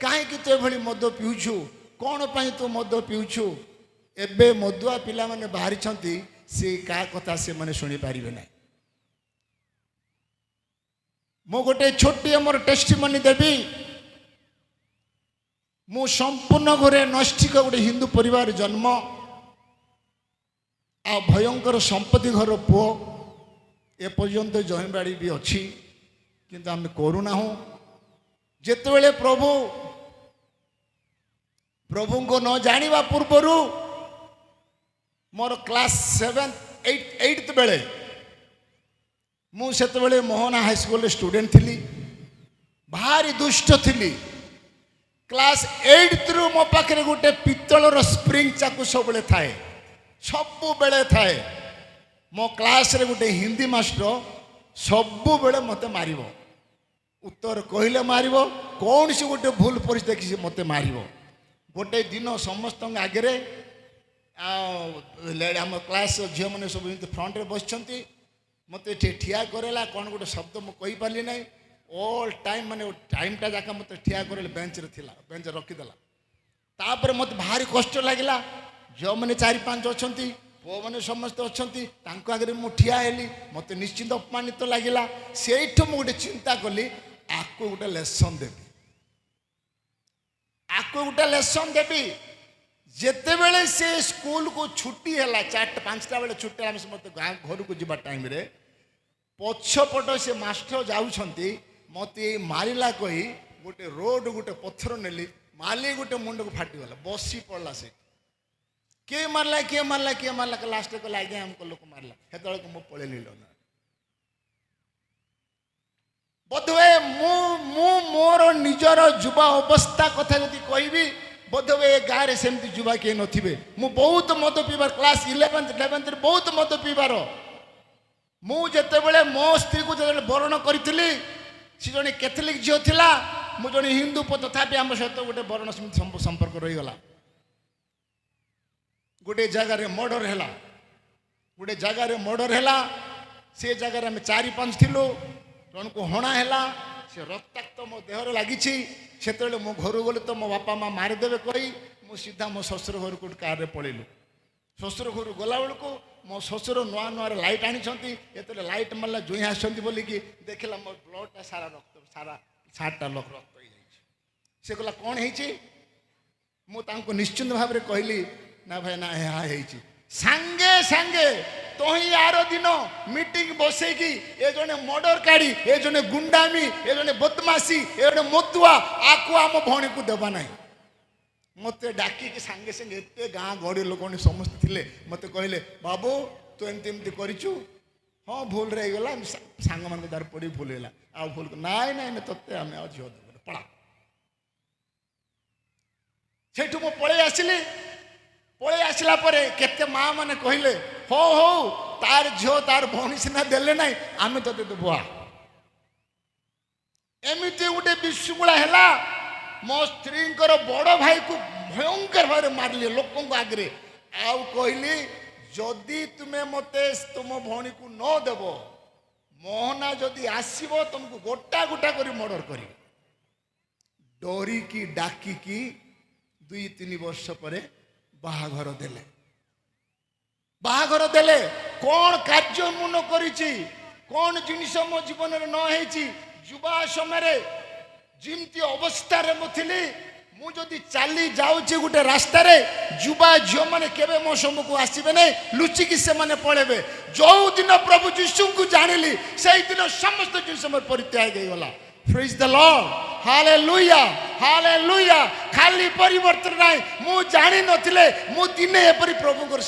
Speaker 2: କାହିଁକି ତୁ ଏଭଳି ମଦ ପିଉଛୁ, କ'ଣ ପାଇଁ ତୁ ମଦ ପିଉଛୁ? ଏବେ ମଦୁଆ ପିଲାମାନେ ବାହାରିଛନ୍ତି, ସେ କାହା କଥା ସେମାନେ ଶୁଣିପାରିବେ ନାହିଁ। ମୁଁ ଗୋଟେ ଛୋଟିଆ ମୋର ଟେଷ୍ଟିମନି ଦେବି। ମୁଁ ସମ୍ପୂର୍ଣ୍ଣ ଘରେ ନୈଷ୍ଠିକ ଗୋଟେ ହିନ୍ଦୁ ପରିବାର ଜନ୍ମ, ଆଉ ଭୟଙ୍କର ସମ୍ପତ୍ତି ଘର ପୁଅ। ଏପର୍ଯ୍ୟନ୍ତ ଜମିବାଡ଼ି ବି ଅଛି, କିନ୍ତୁ ଆମେ କରୁନାହୁଁ। ଯେତେବେଳେ ପ୍ରଭୁଙ୍କୁ ନ ଜାଣିବା ପୂର୍ବରୁ ମୋର କ୍ଲାସ୍ 7, 8 ବେଳେ, ମୁଁ ସେତେବେଳେ ମୋହନା ହାଇସ୍କୁଲରେ ଷ୍ଟୁଡେଣ୍ଟ ଥିଲି, ଭାରି ଦୁଷ୍ଟ ଥିଲି। କ୍ଲାସ୍ 8ରୁ ମୋ ପାଖରେ ଗୋଟେ ପିତ୍ତଳର ସ୍ପ୍ରିଙ୍ଗ ଚାକୁ ସବୁବେଳେ ଥାଏ, ସବୁବେଳେ ଥାଏ। ମୋ କ୍ଲାସ୍ରେ ଗୋଟେ ହିନ୍ଦୀ ମାଷ୍ଟର ସବୁବେଳେ ମୋତେ ମାରିବ, ଉତ୍ତର କହିଲେ ମାରିବ, କୌଣସି ଗୋଟେ ଭୁଲ ପରିସ୍ଥିତି ଦେଖି ମୋତେ ମାରିବ। ଗୋଟେ ଦିନ ସମସ୍ତଙ୍କ ଆଗରେ ଆମ କ୍ଲାସ୍ ଝିଅମାନେ ସବୁ ଏମିତି ଫ୍ରଣ୍ଟରେ ବସିଛନ୍ତି, ମୋତେ ଏଠି ଠିଆ କରେଇଲା। କ'ଣ ଗୋଟେ ଶବ୍ଦ ମୁଁ କହିପାରିଲି ନାହିଁ। ଅଲ୍ ଟାଇମ୍ ମାନେ ଟାଇମ୍ଟା ଯାକ ମୋତେ ଠିଆ କରେଇଲେ, ବେଞ୍ଚରେ ଥିଲା, ବେଞ୍ଚରେ ରଖିଦେଲା। ତାପରେ ମୋତେ ଭାରି କଷ୍ଟ ଲାଗିଲା। ଝିଅମାନେ 4-5 ଅଛନ୍ତି, ପୁଅମାନେ ସମସ୍ତେ ଅଛନ୍ତି, ତାଙ୍କ ଆଗରେ ମୁଁ ଠିଆ ହେଲି, ମୋତେ ନିଶ୍ଚିନ୍ତ ଅପମାନିତ ଲାଗିଲା। ସେଇଠୁ ମୁଁ ଗୋଟେ ଚିନ୍ତା କଲି, ଆକୁ ଗୋଟେ ଲେସନ୍ ଦେବି, ଆକୁ ଗୋଟେ ଲେସନ୍ ଦେବି। ଯେତେବେଳେ ସେ ସ୍କୁଲକୁ ଛୁଟି ହେଲା, 4-5ଟା ବେଳେ ଛୁଟି ହେଲା, ମୋତେ ଘରକୁ ଯିବା ଟାଇମ୍ରେ ପଛପଟ ସେ ମାଷ୍ଟର ଯାଉଛନ୍ତି, ମୋତେ ଏଇ ମାରିଲା କହି ଗୋଟେ ରୋଡ଼ ଗୋଟେ ପଥର ନେଲି, ମାଲି ଗୋଟେ ମୁଣ୍ଡକୁ ଫାଟିଗଲା, ବସି ପଡ଼ିଲା। ସେ କିଏ ମାରିଲା, କିଏ ମାରିଲା, କିଏ ମାରିଲା, ଲାଷ୍ଟରେ କହିଲା ଆଜ୍ଞା ଆମକୁ ଲୋକ ମାରିଲା। ସେତେବେଳକୁ ମୁଁ ପଳେଇଲି। ବୋଧହୁଏ ମୁଁ ମୋର ନିଜର ଯୁବା ଅବସ୍ଥା କଥା ଯଦି କହିବି, ବୋଧହୁଏ ଏ ଗାଁରେ ସେମିତି ଯୁବା କିଏ ନଥିବେ। ମୁଁ ବହୁତ ମଦ ପିଇବାର, କ୍ଲାସ୍ 11ରେ ବହୁତ ମଦ ପିଇବାର। ମୁଁ ଯେତେବେଳେ ମୋ ସ୍ତ୍ରୀକୁ ଯେତେବେଳେ ବରଣ କରିଥିଲି, ସେ ଜଣେ କ୍ୟାଥୋଲିକ୍ ଝିଅ ଥିଲା, ମୁଁ ଜଣେ ହିନ୍ଦୁ ପୁଅ, ତଥାପି ଆମ ସହିତ ଗୋଟେ ବରଣ ସମ୍ପର୍କ ରହିଗଲା। ଗୋଟେ ଜାଗାରେ ମର୍ଡର ହେଲା, ଗୋଟେ ଜାଗାରେ ମର୍ଡର ହେଲା। ସେ ଜାଗାରେ ଆମେ 4-5 ଥିଲୁ, ଜଣକୁ ହଣା ହେଲା, ସେ ରକ୍ତାକ୍ତ ମୋ ଦେହରେ ଲାଗିଛି। ସେତେବେଳେ ମୁଁ ଘରୁ ଗଲି ତ ମୋ ବାପା ମା ମାରିଦେବେ କହି ମୁଁ ସିଧା ମୋ ଶ୍ୱଶୁର ଘରକୁ କାର୍ରେ ପଳେଇଲୁ। ଶ୍ୱଶୁର ଘରୁ ଗଲାବେଳକୁ ମୋ ଶ୍ୱଶୁର ନୂଆ ଲାଇଟ୍ ଆଣିଛନ୍ତି। ଯେତେବେଳେ ଲାଇଟ୍ ମାରିଲା, ଜୁଇଁ ଆସିଛନ୍ତି ବୋଲିକି ଦେଖିଲା ମୋ ବ୍ଲଡ଼ଟା ସାରା ରକ୍ତ, ସାରା ସାର୍ଟଟା ରକ୍ତ ହେଇଯାଇଛି। ସେ କହିଲା କ'ଣ ହେଇଛି? ମୁଁ ତାଙ୍କୁ ନିଶ୍ଚିନ୍ତ ଭାବରେ କହିଲି, ନା ଭାଇ ନା ଏହା ହେଇଛି। ସାଙ୍ଗେ ସାଙ୍ଗେ ତହିଁ ଆର ଦିନ ମିଟିଂ ବସେଇକି ଏ ଜଣେ ମର୍ଡର କାଢି, ଏ ଜଣେ ଗୁଣ୍ଡାମି, ଏ ଜଣେ ବଦମାସି, ଏ ଜଣେ ମଦୁଆ, ଆକୁ ଆମ ଭଉଣୀକୁ ଦେବା ନାହିଁ। ମୋତେ ଡାକିକି ସାଙ୍ଗେ ସାଙ୍ଗେ ଏତେ ଗାଁ ଗହଳି ଲୋକମାନେ ସମସ୍ତେ ଥିଲେ, ମୋତେ କହିଲେ ବାବୁ ତୁ ଏମିତି ଏମିତି କରିଛୁ। ହଁ ଭୁଲରେ ହେଇଗଲା, ସାଙ୍ଗମାନଙ୍କ ଦ୍ୱାରା ପଡ଼ି ଭୁଲ ହେଲା, ଆଉ ଭୁଲ ନାଇଁ ନାଇଁ ନାଇଁ ତତେ ଆମେ ଆଉ ଝିଅ ଦେବୁ, ପଳା। ସେଇଠୁ ମୁଁ ପଳେଇ ଆସିଲି। ପଳେଇ ଆସିଲା ପରେ କେତେ ମା ମାନେ କହିଲେ ହଉ ହଉ, ତାର ଝିଅ ତାର ଭଉଣୀ ସିନା ଦେଲେ ନାହିଁ, ଆମେ ତତେ ଦେବୁ। ଏମିତି ଗୋଟେ ବିଶୃଙ୍ଖଳା ହେଲା। ମୋ ସ୍ତ୍ରୀଙ୍କର ବଡ଼ ଭାଇକୁ ଭୟଙ୍କର ଭାବରେ ମାରିଲେ ଲୋକଙ୍କ ଆଗରେ, ଆଉ କହିଲି ଯଦି ତୁମେ ମୋତେ ତୁମ ଭଉଣୀକୁ ନ ଦେବ, ମୋହନା ଯଦି ଆସିବ ତୁମକୁ ଗୋଟା ଗୋଟା କରି ମର୍ଡର କରିବ। ଡରିକି ଡାକିକି 2-3 ବର୍ଷ ପରେ ବାହାଘର ଦେଲେ। ବାହାଘର ଦେଲେ। କ'ଣ କାର୍ଯ୍ୟ ମୁଁ ନ କରିଛି, କ'ଣ ଜିନିଷ ମୋ ଜୀବନରେ ନ ହେଇଛି। ଯୁବା ସମୟରେ ଯେମିତି ଅବସ୍ଥାରେ ମୁଁ ଥିଲି ମୁଁ ଯଦି ଚାଲି ଯାଉଛି ଗୋଟେ ରାସ୍ତାରେ ଯୁବା ଝିଅମାନେ କେବେ ମୋ ସମ୍ମୁଖକୁ ଆସିବେ ନାହିଁ ଲୁଚିକି ସେମାନେ ପଳେଇବେ ଯୋଉ ଦିନ ପ୍ରଭୁ ଯୀଶୁଙ୍କୁ ଜାଣିଲି ସେଇଦିନ ସମସ୍ତ ଜିନିଷ ମୋର ପରିତ୍ୟାଗ ହେଇଗଲା ପ୍ରେଜ୍ ଦ ଲର୍ଡ ହାଲେଲୁୟା ହାଲେଲୁୟା ଖାଲି ପରିବର୍ତ୍ତନ ନାହିଁ ମୁଁ ଜାଣିନଥିଲେ ମୁଁ ଦିନେ ଏପରି ପ୍ରଭୁଙ୍କର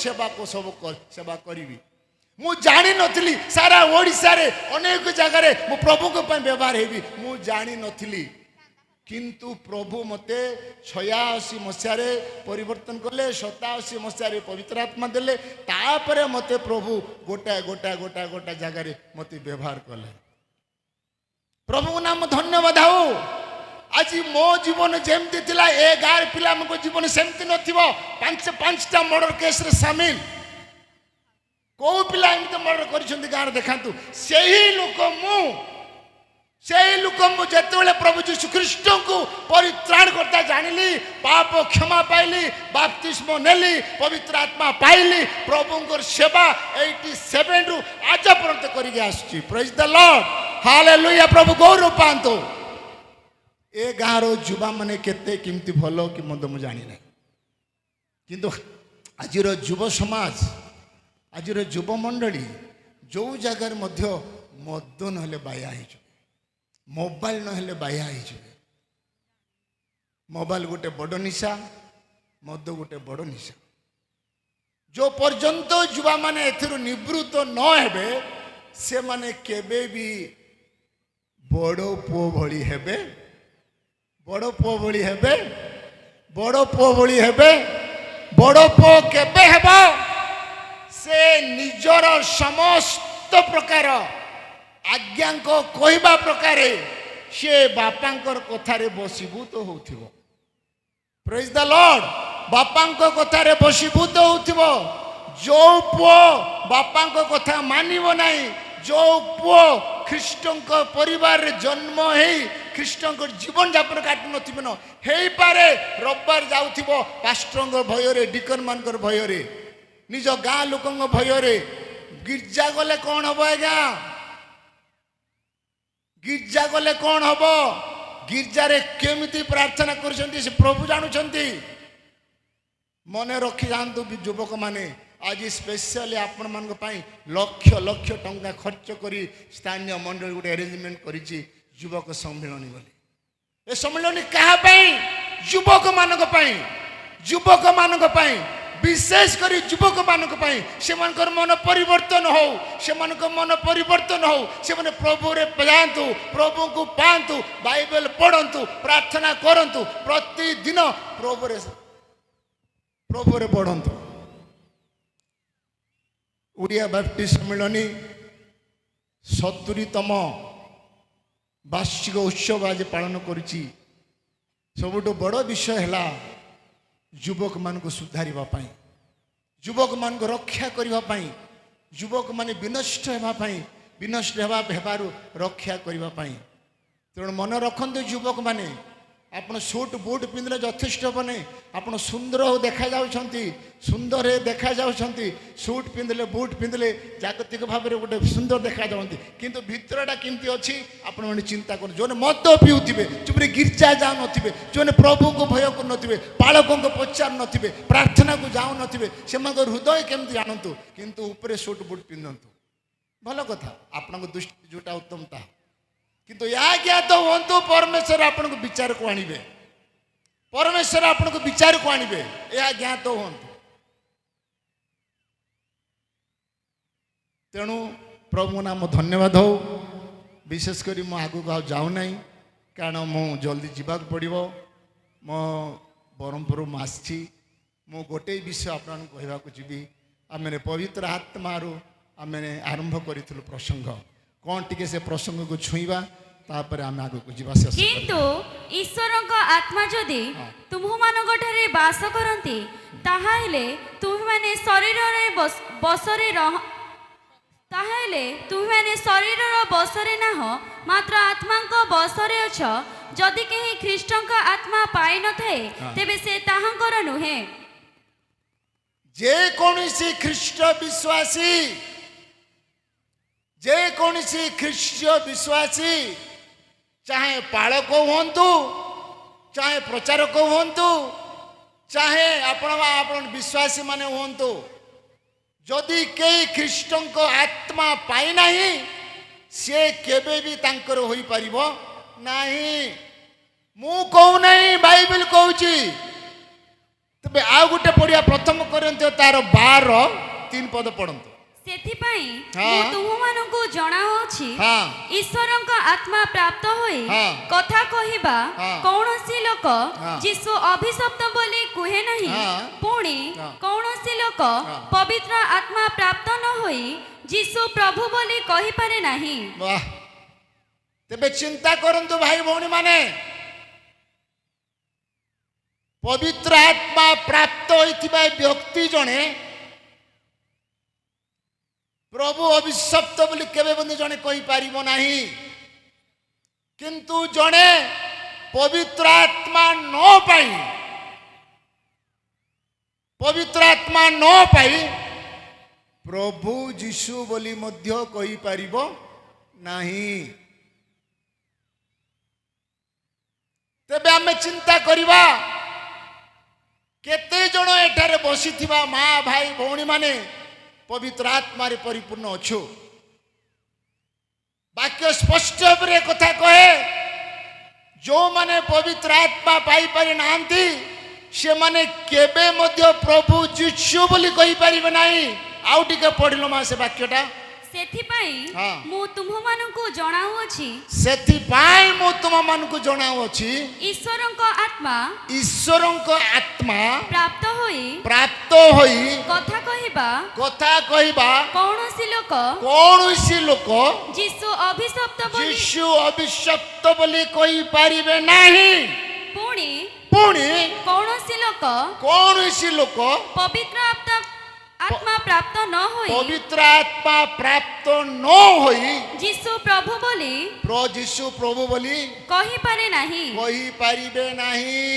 Speaker 2: ସେବା କରିବି ମୁଁ ଜାଣିନଥିଲି ସାରା ଓଡ଼ିଶାରେ ଅନେକ ଜାଗାରେ ମୁଁ ପ୍ରଭୁଙ୍କ ପାଇଁ ବ୍ୟବହାର ହେବି ମୁଁ ଜାଣିନଥିଲି କିନ୍ତୁ ପ୍ରଭୁ ମୋତେ 86 ମସିହାରେ ପରିବର୍ତ୍ତନ କଲେ 87 ମସିହାରେ ପବିତ୍ର ଆତ୍ମା ଦେଲେ ତାପରେ ମୋତେ ପ୍ରଭୁ ଗୋଟା ଜାଗାରେ ମୋତେ ବ୍ୟବହାର କଲେ ପ୍ରଭୁଙ୍କ ନାମ ଧନ୍ୟବାଦ ହଉ ଆଜି ମୋ ଜୀବନ ଯେମିତି ଥିଲା ଏ ଗାଁର ପିଲାମାନଙ୍କ ଜୀବନ ସେମିତି ନଥିବ ପାଞ୍ଚଟା ମର୍ଡର କେସ୍ରେ ସାମିଲ କୋଉ ପିଲା ଏମିତି ମର୍ଡର କରିଛନ୍ତି ଗାଁରେ ଦେଖାନ୍ତୁ ସେହି ଲୋକ ମୁଁ ଯେତେବେଳେ ପ୍ରଭୁ ଯୀଶୁ ଖ୍ରୀଷ୍ଟଙ୍କୁ ପରିତ୍ରାଣ କର୍ତ୍ତା ଜାଣିଲି ପାପ କ୍ଷମା ପାଇଲି ବାପ୍ତିସ୍ମ ନେଲି ପବିତ୍ର ଆତ୍ମା ପାଇଲି ପ୍ରଭୁଙ୍କର ସେବା 87 ରୁ ଆଜ ପର୍ଯ୍ୟନ୍ତ କରିକି ଆସୁଛି ପ୍ରେଜ୍ ଦ ଲର୍ଡ ହାଲେଲୁୟା ପ୍ରଭୁ ଗୌରବ ପାଆନ୍ତୁ ଏ ଗାଁର ଯୁବାମାନେ କେତେ କେମିତି ଭଲ କି ମନ୍ଦ ମୁଁ ଜାଣିନାହିଁ କିନ୍ତୁ ଆଜିର ଯୁବ ସମାଜ ଆଜିର ଯୁବମଣ୍ଡଳୀ ଯେଉଁ ଜାଗାରେ ମଧ୍ୟ ମଦ ନହେଲେ ବାୟା ହେଇଯିବେ ମୋବାଇଲ ନହେଲେ ବାୟା ହେଇଯିବେ ମୋବାଇଲ ଗୋଟେ ବଡ଼ ନିଶା ମଦ ଗୋଟେ ବଡ଼ ନିଶା ଯେଉଁ ପର୍ଯ୍ୟନ୍ତ ଯୁବାମାନେ ଏଥିରୁ ନିବୃତ୍ତ ନ ହେବେ ସେମାନେ କେବେ ବି ବଡ଼ ପୁଅ ଭଳି ହେବେ ବଡ଼ ପୁଅ ଭଳି ହେବେ ବଡ଼ ପୁଅ ଭଳି ହେବେ ବଡ଼ ପୁଅ କେବେ ହେବ ସେ ନିଜର ସମସ୍ତ ପ୍ରକାର ଆଜ୍ଞାଙ୍କ କହିବା ପ୍ରକାରେ ସେ ବାପାଙ୍କର କଥାରେ ବଶୀଭୂତ ହେଉଥିବ ପ୍ରେଜ୍ ଦ ଲର୍ଡ ବାପାଙ୍କ କଥାରେ ବଶୀଭୂତ ହେଉଥିବ ଯୋଉ ପୁଅ ବାପାଙ୍କ କଥା ମାନିବ ନାହିଁ ଯୋଉ ପୁଅ ଖ୍ରୀଷ୍ଟଙ୍କ ପରିବାରରେ ଜନ୍ମ ହେଇ ଖ୍ରୀଷ୍ଟଙ୍କ ଜୀବନ ଯାପନ କାଟୁନଥିବ ନ ହେଇପାରେ ରବିବାର ଯାଉଥିବ ପାଷ୍ଟରଙ୍କ ଭୟରେ ଡିକନ ମାନଙ୍କର ଭୟରେ ନିଜ ଗାଁ ଲୋକଙ୍କ ଭୟରେ ଗିର୍ଜା ଗଲେ କ'ଣ ହବ ଆଜ୍ଞା ଗିର୍ଜା ଗଲେ କ'ଣ ହବ ଗିର୍ଜାରେ କେମିତି ପ୍ରାର୍ଥନା କରୁଛନ୍ତି ସେ ପ୍ରଭୁ ଜାଣୁଛନ୍ତି ମନେ ରଖିଯାଆନ୍ତୁ ଯୁବକମାନେ ଆଜି ସ୍ପେଶାଲି ଆପଣମାନଙ୍କ ପାଇଁ ଲକ୍ଷ ଲକ୍ଷ ଟଙ୍କା ଖର୍ଚ୍ଚ କରି ସ୍ଥାନୀୟ ମଣ୍ଡଳୀ ଗୋଟେ ଆରେଞ୍ଜମେଣ୍ଟ କରିଛି ଯୁବକ ସମ୍ମିଳନୀ ବୋଲି ଏ ସମ୍ମିଳନୀ କାହା ପାଇଁ ଯୁବକମାନଙ୍କ ପାଇଁ ବିଶେଷ କରି ଯୁବକମାନଙ୍କ ପାଇଁ ସେମାନଙ୍କର ମନ ପରିବର୍ତ୍ତନ ହଉ ସେମାନେ ପ୍ରଭୁରେ ଯାଆନ୍ତୁ ପ୍ରଭୁଙ୍କୁ ପାଆନ୍ତୁ ବାଇବେଲ ପଢ଼ନ୍ତୁ ପ୍ରାର୍ଥନା କରନ୍ତୁ ପ୍ରତିଦିନ ପ୍ରଭୁରେ ପଢ଼ନ୍ତୁ ଓଡ଼ିଆ ବାପ୍ଟିଷ୍ଟ ସମ୍ମିଳନୀ 70ତମ ବାର୍ଷିକ ଉତ୍ସବ ଆଜି ପାଳନ କରିଛି ସବୁଠୁ ବଡ଼ ବିଷୟ ହେଲା ଯୁବକମାନଙ୍କୁ ସୁଧାରିବା ପାଇଁ ଯୁବକମାନଙ୍କୁ ରକ୍ଷା କରିବା ପାଇଁ ଯୁବକମାନେ ବିନଷ୍ଟ ହେବାରୁ ରକ୍ଷା କରିବା ପାଇଁ ତେଣୁ ମନେ ରଖନ୍ତୁ ଯୁବକମାନେ ଆପଣ ସୁଟ୍ ବୁଟ୍ ପିନ୍ଧିଲେ ଯଥେଷ୍ଟ ହେବ ନାହିଁ ଆପଣ ସୁନ୍ଦର ଦେଖାଯାଉଛନ୍ତି ସୁଟ୍ ପିନ୍ଧିଲେ ବୁଟ୍ ପିନ୍ଧିଲେ ଜାଗତିକ ଭାବରେ ଗୋଟେ ସୁନ୍ଦର ଦେଖାଯାଆନ୍ତି କିନ୍ତୁ ଭିତରଟା କେମିତି ଅଛି ଆପଣମାନେ ଚିନ୍ତା କରନ୍ତୁ ଯେଉଁମାନେ ମଦ ପିଉଥିବେ ଯେଉଁମାନେ ଗିର୍ଜା ଯାଉନଥିବେ ଯେଉଁମାନେ ପ୍ରଭୁଙ୍କୁ ଭୟ କରୁନଥିବେ ପାଳକଙ୍କୁ ପଚାରୁନଥିବେ ପ୍ରାର୍ଥନାକୁ ଯାଉନଥିବେ ସେମାନଙ୍କ ହୃଦୟ କେମିତି ଜାଣନ୍ତୁ କିନ୍ତୁ ଉପରେ ସୁଟ୍ ବୁଟ୍ ପିନ୍ଧନ୍ତୁ ଭଲ କଥା ଆପଣଙ୍କ ଦୃଷ୍ଟି ଯେଉଁଟା ଉତ୍ତମ ତାହା କିନ୍ତୁ ଏହା ଜ୍ଞାତ ହୁଅନ୍ତୁ ପରମେଶ୍ୱର ଆପଣଙ୍କୁ ବିଚାରକୁ ଆଣିବେ ଏହା ଜ୍ଞାତ ହୁଅନ୍ତୁ ତେଣୁ ପ୍ରଭୁଙ୍କ ନାମ ଧନ୍ୟବାଦ ହଉ ବିଶେଷ କରି ମୁଁ ଆଗକୁ ଆଉ ଯାଉନାହିଁ କାରଣ ମୁଁ ଜଲ୍ଦି ଯିବାକୁ ପଡ଼ିବ ମୋ ବ୍ରହ୍ମପୁର ମୁଁ ଆସିଛି ମୁଁ ଗୋଟେ ବିଷୟ ଆପଣଙ୍କୁ କହିବାକୁ ଯିବି ଆମେ ପବିତ୍ର ଆତ୍ମାରୁ ଆମେ ଆରମ୍ଭ କରିଥିଲୁ ପ୍ରସଙ୍ଗ କ'ଣ ଟିକେ ସେ ପ୍ରସଙ୍ଗକୁ ଛୁଇଁବା ତାପରେ ଆମେ ଆଗକୁ ଯିବା
Speaker 3: କିନ୍ତୁ ଈଶ୍ୱରଙ୍କ ଆତ୍ମା ଯଦି ତୁମମାନଙ୍କଠାରେ ବାସ କରନ୍ତି ତାହେଲେ ତୁମେମାନେ ଶରୀରର ବଶରେ ନାହ ମାତ୍ର ଆତ୍ମାଙ୍କ ବଶରେ ଅଛ ଯଦି କେହି ଖ୍ରୀଷ୍ଟଙ୍କ ଆତ୍ମା ପାଇନଥାଏ ତେବେ ସେ ତାହାଙ୍କର ନୁହେଁ
Speaker 2: ଯେକୌଣସି ଖ୍ରୀଷ୍ଟ ବିଶ୍ୱାସୀ ଚାହେ ପାଳକ ହୁଅନ୍ତୁ, ଚାହେ ପ୍ରଚାରକ ହୁଅନ୍ତୁ, ଚାହେ ଆପଣ ବିଶ୍ୱାସୀ ମାନେ ହୁଅନ୍ତୁ, ଯଦି କେହି ଖ୍ରୀଷ୍ଟଙ୍କ ଆତ୍ମା ପାଇନାହିଁ ସେ କେବେ ବି ତାଙ୍କର ହୋଇପାରିବ ନାହିଁ। ମୁଁ କହୁନାହିଁ, ବାଇବେଲ କହୁଛି। ତେବେ ଆଉ ଗୋଟେ ପଢିବା, ପ୍ରଥମ କରିନ୍ଥୀୟ ତାର 12:3 ପଢନ୍ତୁ।
Speaker 3: ସେଥିପାଇଁ
Speaker 2: ହଁ।
Speaker 3: ମୁଁ ତୁମମାନଙ୍କୁ ଜଣାଉଛି,
Speaker 2: ହଁ।
Speaker 3: ଈଶ୍ୱରଙ୍କ ଆତ୍ମା ପ୍ରାପ୍ତ ହୋଇ
Speaker 2: ହଁ।
Speaker 3: କଥା କହିବା
Speaker 2: ହଁ।
Speaker 3: କୌଣସି ଲୋକ
Speaker 2: ହଁ।
Speaker 3: ଯୀଶୁ ଅଭିଶପ୍ତ ବୋଲି କୁହେ ନାହିଁ।
Speaker 2: ହଁ।
Speaker 3: ପୁଣି
Speaker 2: ହଁ।
Speaker 3: କୌଣସି ଲୋକ
Speaker 2: ହଁ।
Speaker 3: ପବିତ୍ର ଆତ୍ମା ପ୍ରାପ୍ତ ନ ହୋଇ ଯୀଶୁ ପ୍ରଭୁ ବୋଲି କହିପାରେ ନାହିଁ।
Speaker 2: ବାଃ! ତେବେ ଚିନ୍ତା କରନ୍ତୁ ଭାଇ ଭଉଣୀ ମାନେ, ପବିତ୍ର ଆତ୍ମା ପ୍ରାପ୍ତ ହୋଇଥିବା ବ୍ୟକ୍ତି ଜଣେ ପ୍ରଭୁ ଅଭିଶପ୍ତ ବୋଲି କେବେ ମଧ୍ୟ ଜଣେ କହିପାରିବ ନାହିଁ। କିନ୍ତୁ ଜଣେ ପବିତ୍ର ଆତ୍ମା ନ ପାଇ ପ୍ରଭୁ ଯୀଶୁ ବୋଲି ମଧ୍ୟ କହିପାରିବ ନାହିଁ। ତେବେ ଆମେ ଚିନ୍ତା କରିବା, କେତେ ଜଣ ଏଠାରେ ବସିଥିବା ମା ଭାଇ ଭଉଣୀ ମାନେ ପବିତ୍ର ଆତ୍ମାରେ ପରିପୂର୍ଣ୍ଣ ଅଛୁ? ବାକ୍ୟ ସ୍ପଷ୍ଟ ଭାବରେ କଥା କହେ, ଯେଉଁମାନେ ପବିତ୍ର ଆତ୍ମା ପାଇପାରି ନାହାନ୍ତି ସେମାନେ କେବେ ମଧ୍ୟ ପ୍ରଭୁ ଯୀଶୁ ବୋଲି କହିପାରିବେ ନାହିଁ। ଆଉ ଟିକେ ପଢିଲ ମା ସେ ବାକ୍ୟଟା।
Speaker 3: ସେଥିପାଇଁ
Speaker 2: ହଁ।
Speaker 3: ମୁଁ ତୁମମାନଙ୍କୁ ଜଣାଉଅଛି,
Speaker 2: ସେଥିପାଇଁ ମୁଁ ତୁମମାନଙ୍କୁ ଜଣାଉଅଛି,
Speaker 3: ଈଶ୍ୱରଙ୍କ ଆତ୍ମା
Speaker 2: ଈଶ୍ୱରଙ୍କ ଆତ୍ମା
Speaker 3: ପ୍ରାପ୍ତ ହୋଇ
Speaker 2: ପ୍ରାପ୍ତ ହୋଇ
Speaker 3: କଥା କହିବା କୌଣସି ଲୋକ ଯୀଶୁ ଅଭିଶପ୍ତ ବୋଲି
Speaker 2: ଯୀଶୁ ଅଭିଶପ୍ତ ବୋଲି କହିପାରିବେ ନାହିଁ।
Speaker 3: ପୁଣି
Speaker 2: କୌଣସି ଲୋକ
Speaker 3: ପବିତ୍ର ଆତ୍ମା ପ୍ରାପ୍ତ ନ ହୋଇ
Speaker 2: ପବିତ୍ର ଆତ୍ମା ପ୍ରାପ୍ତ ନ ହୋଇ
Speaker 3: ଯୀଶୁ ପ୍ରଭୁ ବୋଲି କହିପାରେ ନାହିଁ।
Speaker 2: କହିପାରିବେ ନାହିଁ।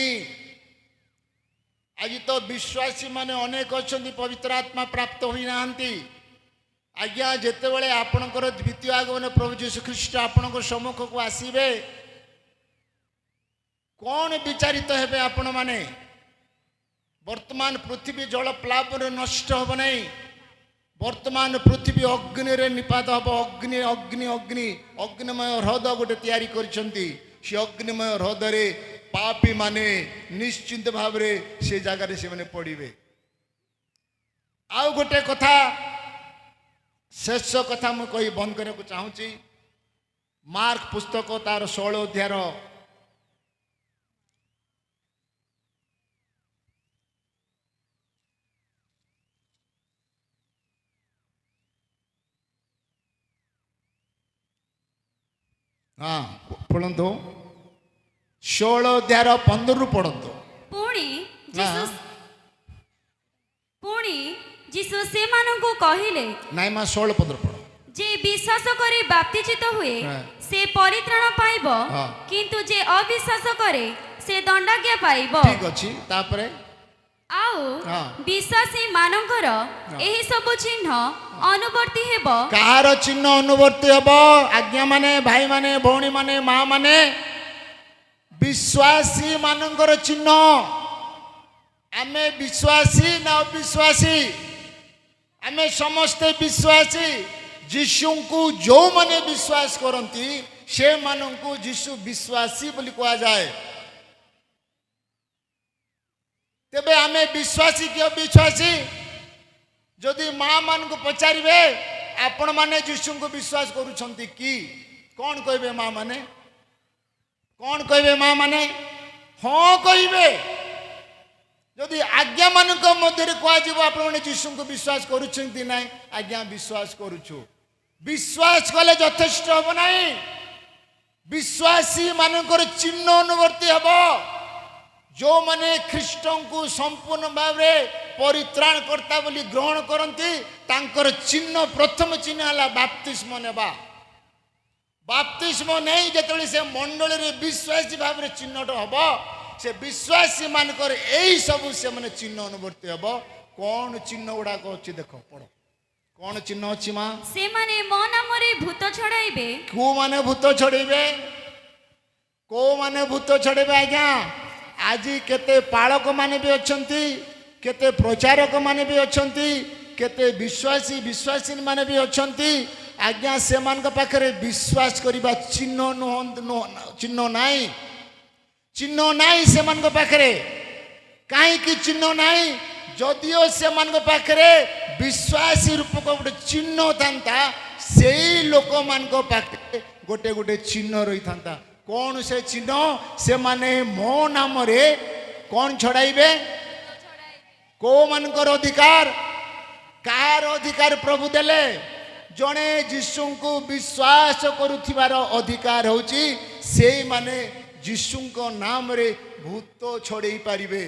Speaker 2: ଆଜି ତ ବିଶ୍ୱାସୀ ମାନେ ଅନେକ ଅଛନ୍ତି ପବିତ୍ର ଆତ୍ମା ପ୍ରାପ୍ତ ହୋଇନାହାନ୍ତି। ଆଜ୍ଞା, ଯେତେବେଳେ ଆପଣଙ୍କର ଦ୍ୱିତୀୟ ଆଗମନ ପ୍ରଭୁ ଯୀଶୁ ଖ୍ରୀଷ୍ଟ ଆପଣଙ୍କ ସମ୍ମୁଖକୁ ଆସିବେ, କଣ ବିଚାରିତ ହେବେ ଆପଣ ମାନେ? ବର୍ତ୍ତମାନ ପୃଥିବୀ ଜଳ ପ୍ଲାବନରେ ନଷ୍ଟ ହେବ ନାହିଁ। ବର୍ତ୍ତମାନ ପୃଥିବୀ ଅଗ୍ନିରେ ନିପାତ ହେବ। ଅଗ୍ନିମୟ ହ୍ରଦ ଗୋଟେ ତିଆରି କରିଛନ୍ତି। ସେ ଅଗ୍ନିମୟ ହ୍ରଦରେ ପାପୀ ମାନେ ନିଶ୍ଚିନ୍ତ ଭାବରେ ସେ ଜାଗାରେ ସେମାନେ ପଡ଼ିବେ। ଆଉ ଗୋଟେ କଥା, ଶେଷ କଥା ମୁଁ କହି ବନ୍ଦ କରିବାକୁ ଚାହୁଁଛି। ମାର୍କ ପୁସ୍ତକ ତାର 16 ଅଧ୍ୟାୟର ପଢ଼ନ୍ତୁ, 16 ଅଧ୍ୟାୟର 15 ପଢ଼ନ୍ତୁ।
Speaker 3: ପୁଣି ଯୀଶୁ ସେମାନଙ୍କୁ କହିଲେ,
Speaker 2: ନାଇଁ ମା 16 15 ପଢ଼।
Speaker 3: ଯେ ବିଶ୍ୱାସ କରି ବାପ୍ତିଜିତ ହୁଏ ସେ ପରିତ୍ରାଣ ପାଇବ, କିନ୍ତୁ ଯେ ଅବିଶ୍ୱାସ କରେ ସେ ଦଣ୍ଡାଜ୍ଞା ପାଇବ।
Speaker 2: ଠିକ ଅଛି, ତାପରେ
Speaker 3: ଆଉ ବିଶ୍ୱାସୀ ମାନଙ୍କର ଏହି ସବୁ ଚିହ୍ନ ଅନୁବର୍ତ୍ତୀ ହେବ।
Speaker 2: କାହାର ଚିହ୍ନ ଅନୁବର୍ତ୍ତୀ ହେବ? ଆଜ୍ଞା ମାନେ, ଭାଇ ମାନେ, ଭଉଣୀ ମାନେ, ମା ମାନେ, ବିଶ୍ୱାସୀ ମାନଙ୍କର ଚିହ୍ନ। ଆମେ ବିଶ୍ୱାସୀ ନା ଅବିଶ୍ୱାସୀ? ଆମେ ସମସ୍ତେ ବିଶ୍ୱାସୀ। ଯୀଶୁଙ୍କୁ ଯେଉଁମାନେ ବିଶ୍ୱାସ କରନ୍ତି ସେମାନଙ୍କୁ ଯୀଶୁ ବିଶ୍ୱାସୀ ବୋଲି କୁହାଯାଏ। ତେବେ ଆମେ ବିଶ୍ୱାସୀ କି ଅବିଶ୍ୱାସୀ? ଯଦି ମା ମାନଙ୍କୁ ପଚାରିବେ ଆପଣ ମାନେ ଯୀଶୁଙ୍କୁ ବିଶ୍ୱାସ କରୁଛନ୍ତି କି, କଣ କହିବେ ମା ମାନେ? ହଁ କହିବେ। ଯଦି ଆଜ୍ଞା ମାନଙ୍କ ମଧ୍ୟରେ କୁହାଯିବ ଆପଣ ମାନେ ଯୀଶୁଙ୍କୁ ବିଶ୍ୱାସ କରୁଛନ୍ତି ନାହିଁ, ଆଜ୍ଞା ବିଶ୍ୱାସ କରୁଛୁ। ବିଶ୍ୱାସ କଲେ ଯଥେଷ୍ଟ ହେବ ନାହିଁ। ବିଶ୍ୱାସୀ ମାନଙ୍କର ଚିହ୍ନ ଅନୁବର୍ତ୍ତୀ ହେବ। ଯେଉଁମାନେ ଖ୍ରୀଷ୍ଟଙ୍କୁ ସମ୍ପୂର୍ଣ୍ଣ ଭାବରେ ପରିତ୍ରାଣକର୍ତ୍ତା ବୋଲି ଗ୍ରହଣ କରନ୍ତି ତାଙ୍କର ଚିହ୍ନ, ପ୍ରଥମ ଚିହ୍ନ ହେଲା ବାପ୍ତିସ୍ମ ନେବା। ବାପ୍ତିସ୍ମ ନେଇ ଯେତେବେଳେ ସେ ମଣ୍ଡଳୀରେ ବିଶ୍ୱାସୀ ଭାବରେ ଚିହ୍ନଟ ହେବ, ସେ ବିଶ୍ୱାସୀ ମାନଙ୍କର ଏଇ ସବୁ ସେମାନେ ଚିହ୍ନ ଅନୁବର୍ତ୍ତୀ ହେବ। କଣ ଚିହ୍ନ ଗୁଡାକ ଅଛି ଦେଖ, ପଢ। କଣ ଚିହ୍ନ ଅଛି ମା?
Speaker 3: ସେମାନେ ମୋ ନାମରେ ଭୂତ ଛଡାଇବେ।
Speaker 2: କୋଉମାନେ ଭୂତ ଛଡେଇବେ? କୋଉମାନେ ଭୂତ ଛଡ଼େଇବେ ଆଜ୍ଞା? ଆଜି କେତେ ପାଳକ ମାନେ ବି ଅଛନ୍ତି, କେତେ ପ୍ରଚାରକ ମାନେ ବି ଅଛନ୍ତି, କେତେ ବିଶ୍ୱାସୀ ମାନେ ବି ଅଛନ୍ତି ଆଜ୍ଞା। ସେମାନଙ୍କ ପାଖରେ ବିଶ୍ୱାସ କରିବା ଚିହ୍ନ ଚିହ୍ନ ନାହିଁ, ଚିହ୍ନ ନାହିଁ ସେମାନଙ୍କ ପାଖରେ। କାହିଁକି ଚିହ୍ନ ନାହିଁ? ଯଦିଓ ସେମାନଙ୍କ ପାଖରେ ବିଶ୍ୱାସୀ ରୂପକ ଗୋଟେ ଚିହ୍ନ ଥାନ୍ତା, ସେଇ ଲୋକମାନଙ୍କ ପାଖରେ ଗୋଟେ ଗୋଟେ ଚିହ୍ନ ରହିଥାନ୍ତା। କଣ ସେ ଚିହ୍ନ? ସେମାନେ ମୋ ନାମରେ କଣ ଛଡ଼ାଇବେ? କୋଉମାନଙ୍କର ଅଧିକାର? କାହାର ଅଧିକାର ପ୍ରଭୁ ଦେଲେ? ଜଣେ ଯୀଶୁଙ୍କୁ ବିଶ୍ୱାସ କରୁଥିବାର ଅଧିକାର ହେଉଛି ସେଇମାନେ ଯୀଶୁଙ୍କ ନାମରେ ଭୂତ ଛଡ଼େଇ ପାରିବେ।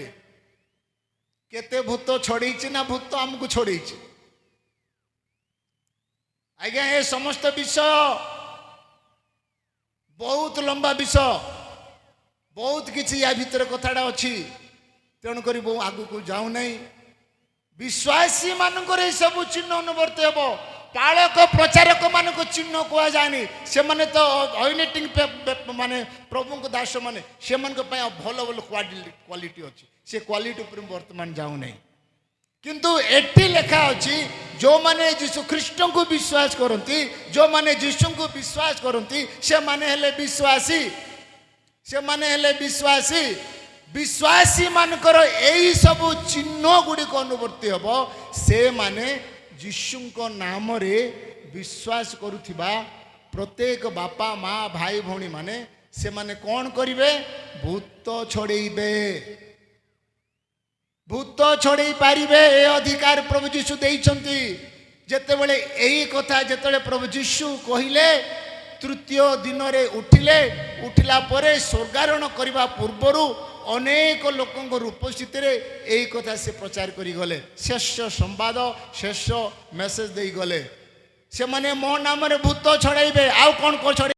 Speaker 2: କେତେ ଭୂତ ଛଡ଼େଇଛି ନା ଭୂତ ଆମକୁ ଛଡ଼େଇଛି? ଆଜ୍ଞା ଏ ସମସ୍ତ ବିଷୟ ବହୁତ ଲମ୍ବା ବିଷୟ, ବହୁତ କିଛି ୟା ଭିତରେ କଥାଟା ଅଛି। ତେଣୁକରି ବହୁ ଆଗକୁ ଯାଉନାହିଁ। ବିଶ୍ୱାସୀ ମାନଙ୍କର ଏସବୁ ଚିହ୍ନ ଅନୁବର୍ତ୍ତି ହେବ। ପାଳକ ପ୍ରଚାରକ ମାନଙ୍କୁ ଚିହ୍ନ କୁହାଯାଏନି। ସେମାନେ ତ ଅନେଟିଂ ମାନେ ପ୍ରଭୁଙ୍କ ଦାସ ମାନେ, ସେମାନଙ୍କ ପାଇଁ ଭଲ ଭଲ କ୍ୱାଲିଟି ଅଛି। ସେ କ୍ୱାଲିଟି ଉପରେ ବର୍ତ୍ତମାନ ଯାଉନାହିଁ। କିନ୍ତୁ ଏଠି ଲେଖା ଅଛି ଯେଉଁମାନେ ଯୀଶୁ ଖ୍ରୀଷ୍ଟଙ୍କୁ ବିଶ୍ୱାସ କରନ୍ତି, ଯେଉଁମାନେ ଯୀଶୁଙ୍କୁ ବିଶ୍ୱାସ କରନ୍ତି ସେମାନେ ହେଲେ ବିଶ୍ୱାସୀ। ସେମାନେ ହେଲେ ବିଶ୍ୱାସୀ। ବିଶ୍ୱାସୀ ମାନଙ୍କର ଏଇ ସବୁ ଚିହ୍ନ ଗୁଡ଼ିକ ଅନୁବର୍ତ୍ତି ହେବ। ସେମାନେ ଯୀଶୁଙ୍କ ନାମରେ ବିଶ୍ୱାସ କରୁଥିବା ପ୍ରତ୍ୟେକ ବାପା ମା ଭାଇ ଭଉଣୀ ମାନେ ସେମାନେ କ'ଣ କରିବେ? ଭୂତ ଛଡ଼େଇବେ। ଭୂତ ଛଡ଼େଇ ପାରିବେ। ଏ ଅଧିକାର ପ୍ରଭୁ ଯୀଶୁ ଦେଇଛନ୍ତି। ଯେତେବେଳେ ଏହି କଥା ଯେତେବେଳେ ପ୍ରଭୁ ଯୀଶୁ କହିଲେ, ତୃତୀୟ ଦିନରେ ଉଠିଲା ପରେ ସ୍ୱର୍ଗାରୋହଣ କରିବା ପୂର୍ବରୁ ଅନେକ ଲୋକଙ୍କର ଉପସ୍ଥିତିରେ ଏହି କଥା ସେ ପ୍ରଚାର କରିଗଲେ। ଶେଷ ସମ୍ବାଦ, ଶେଷ ମେସେଜ ଦେଇଗଲେ। ସେମାନେ ମୋ ନାମରେ ଭୂତ ଛଡ଼ାଇବେ। ଆଉ କ'ଣ ଛଡ଼ାଇବେ?